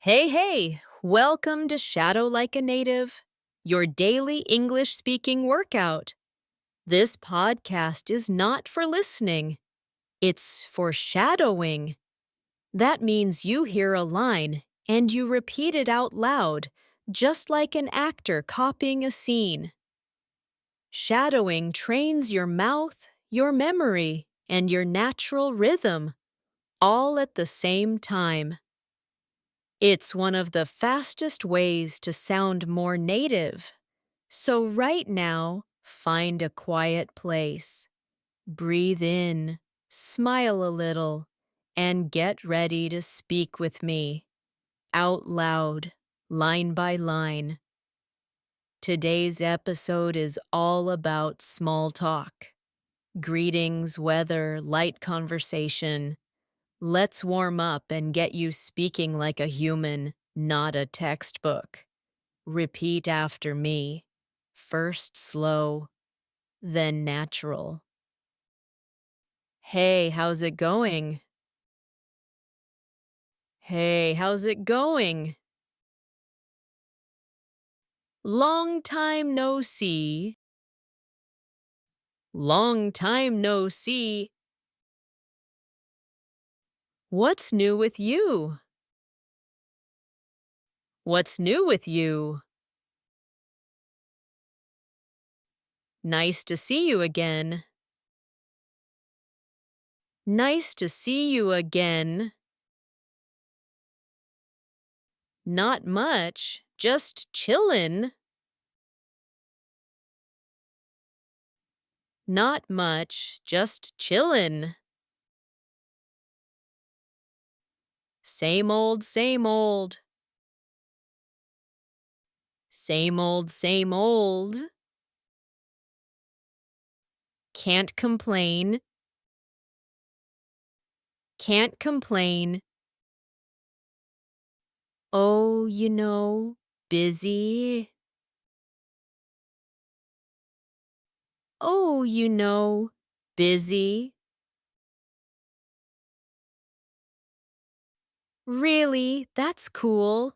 Hey, hey! Welcome to Shadow Like a Native, your daily English speaking workout. This podcast is not for listening, it's for shadowing. That means you hear a line and you repeat it out loud, just like an actor copying a scene. Shadowing trains your mouth, your memory, and your natural rhythm, all at the same time. It's one of the fastest ways to sound more native. So right now, find a quiet place. Breathe in, smile a little, and get ready to speak with me. Out loud, line by line. Today's episode is all about small talk. Greetings, weather, light conversation. Let's warm up and get you speaking like a human, not a textbook. Repeat after me. First slow, then natural. Hey, how's it going? Hey, how's it going? Long time no see. Long time no see. What's new with you? What's new with you? Nice to see you again. Nice to see you again. Not much, just chillin'. Not much, just chillin'. Same old, same old. Same old, same old. Can't complain. Can't complain. Oh, busy. Oh, busy. Really, that's cool.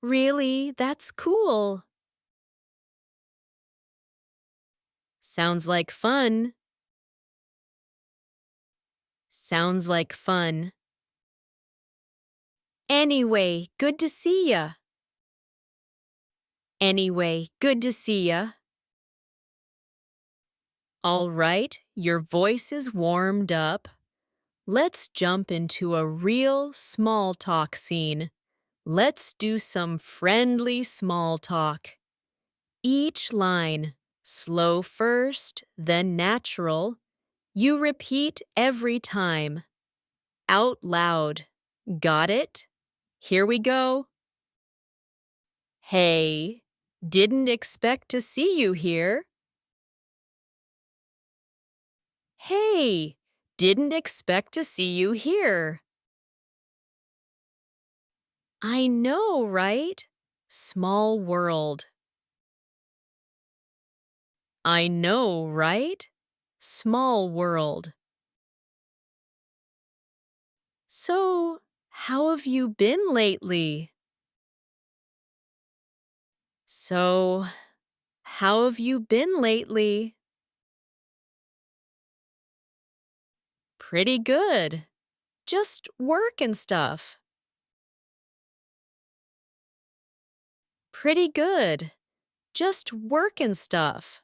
Really, that's cool. Sounds like fun. Sounds like fun. Anyway, good to see ya. Anyway, good to see ya. All right, your voice is warmed up. Let's jump into a real small talk scene. Let's do some friendly small talk. Each line, slow first, then natural. You repeat every time. Out loud. Got it? Here we go. Hey, didn't expect to see you here. Hey, didn't expect to see you here. I know, right? Small world. I know, right? Small world. So, how have you been lately? So, how have you been lately? Pretty good. Just work and stuff. Pretty good. Just work and stuff.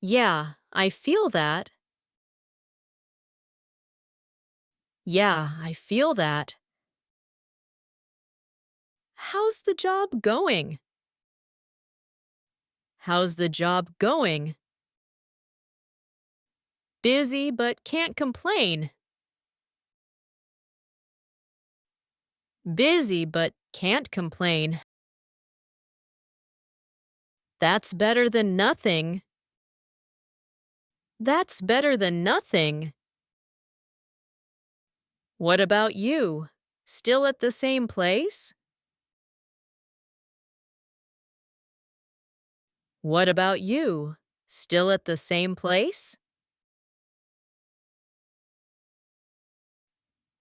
Yeah, I feel that. Yeah, I feel that. How's the job going? How's the job going? Busy but can't complain. Busy but can't complain. That's better than nothing. That's better than nothing. What about you? Still at the same place? What about you? Still at the same place?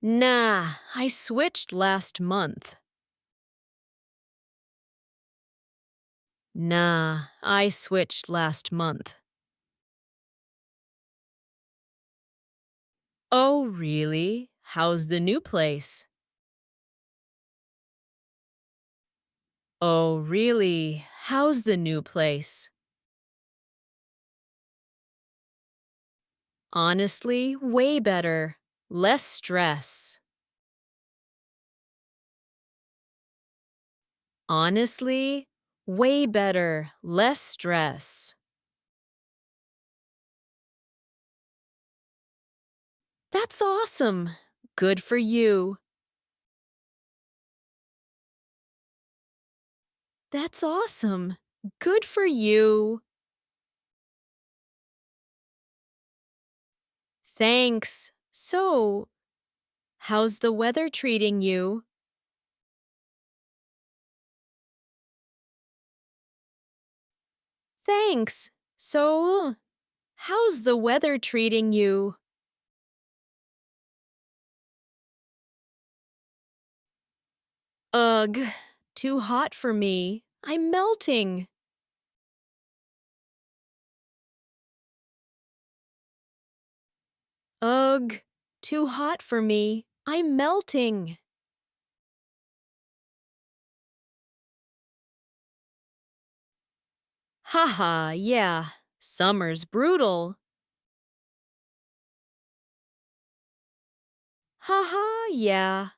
Nah, I switched last month. Nah, I switched last month. Oh, really? How's the new place? Oh, really? How's the new place? Honestly, way better. Less stress. Honestly, way better. Less stress. That's awesome. Good for you. That's awesome. Good for you. Thanks. So, how's the weather treating you? Thanks. So, how's the weather treating you? Ugh, too hot for me. I'm melting. Ugh, too hot for me. I'm melting. Haha, yeah. Summer's brutal. Haha, yeah.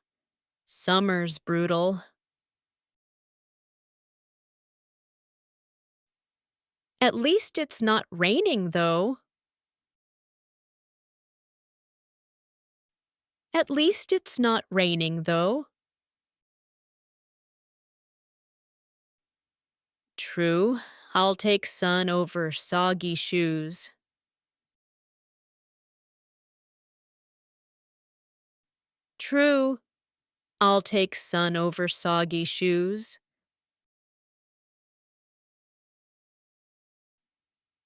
Summer's brutal. At least it's not raining, though. At least it's not raining, though. True, I'll take sun over soggy shoes. True, I'll take sun over soggy shoes.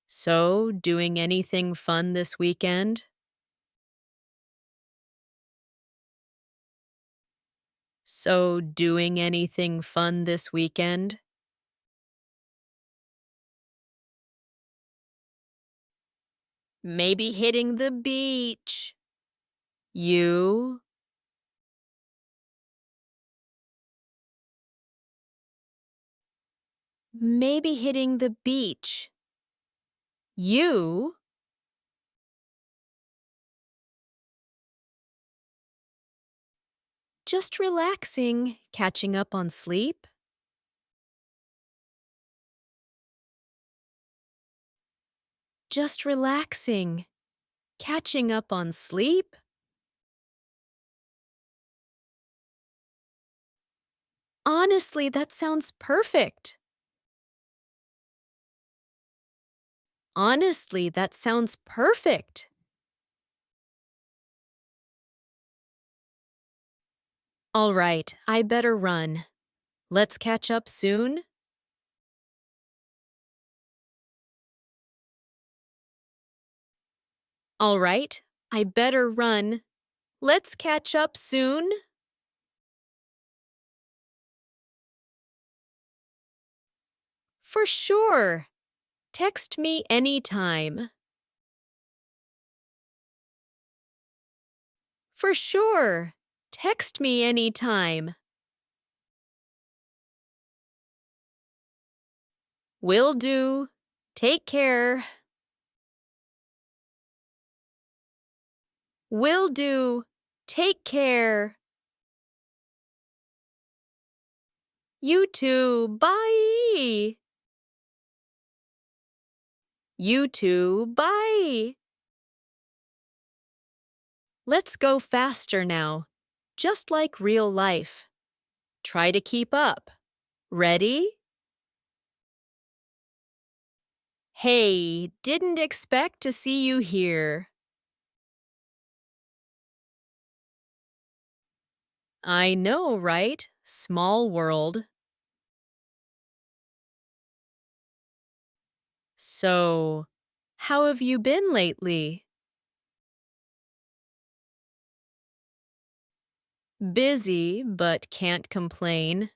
So, doing anything fun this weekend? So, doing anything fun this weekend? Maybe hitting the beach. You? Maybe hitting the beach. You? Just relaxing, catching up on sleep? Just relaxing, catching up on sleep? Honestly, that sounds perfect. Honestly, that sounds perfect. All right, I better run. Let's catch up soon? All right, I better run. Let's catch up soon? For sure. Text me anytime. For sure. Text me anytime. Will do. Take care. Will do. Take care. You too. Bye. You too. Bye. Let's go faster now. Just like real life. Try to keep up. Ready? Hey, didn't expect to see you here. I know, right? Small world. So, how have you been lately? Busy, but can't complain.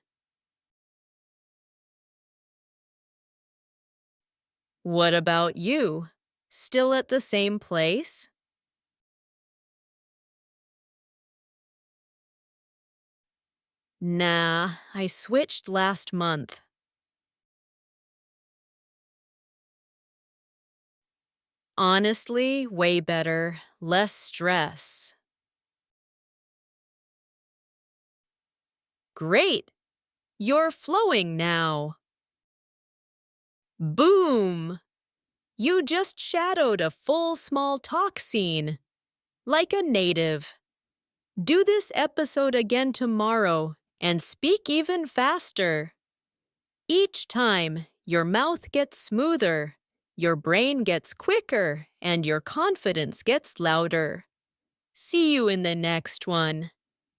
What about you? Still at the same place? Nah, I switched last month. Honestly, way better. Less stress. Great! You're flowing now. Boom! You just shadowed a full small talk scene. Like a native. Do this episode again tomorrow and speak even faster. Each time, your mouth gets smoother, your brain gets quicker, and your confidence gets louder. See you in the next one.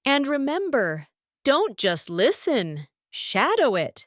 And remember, don't just listen, shadow it.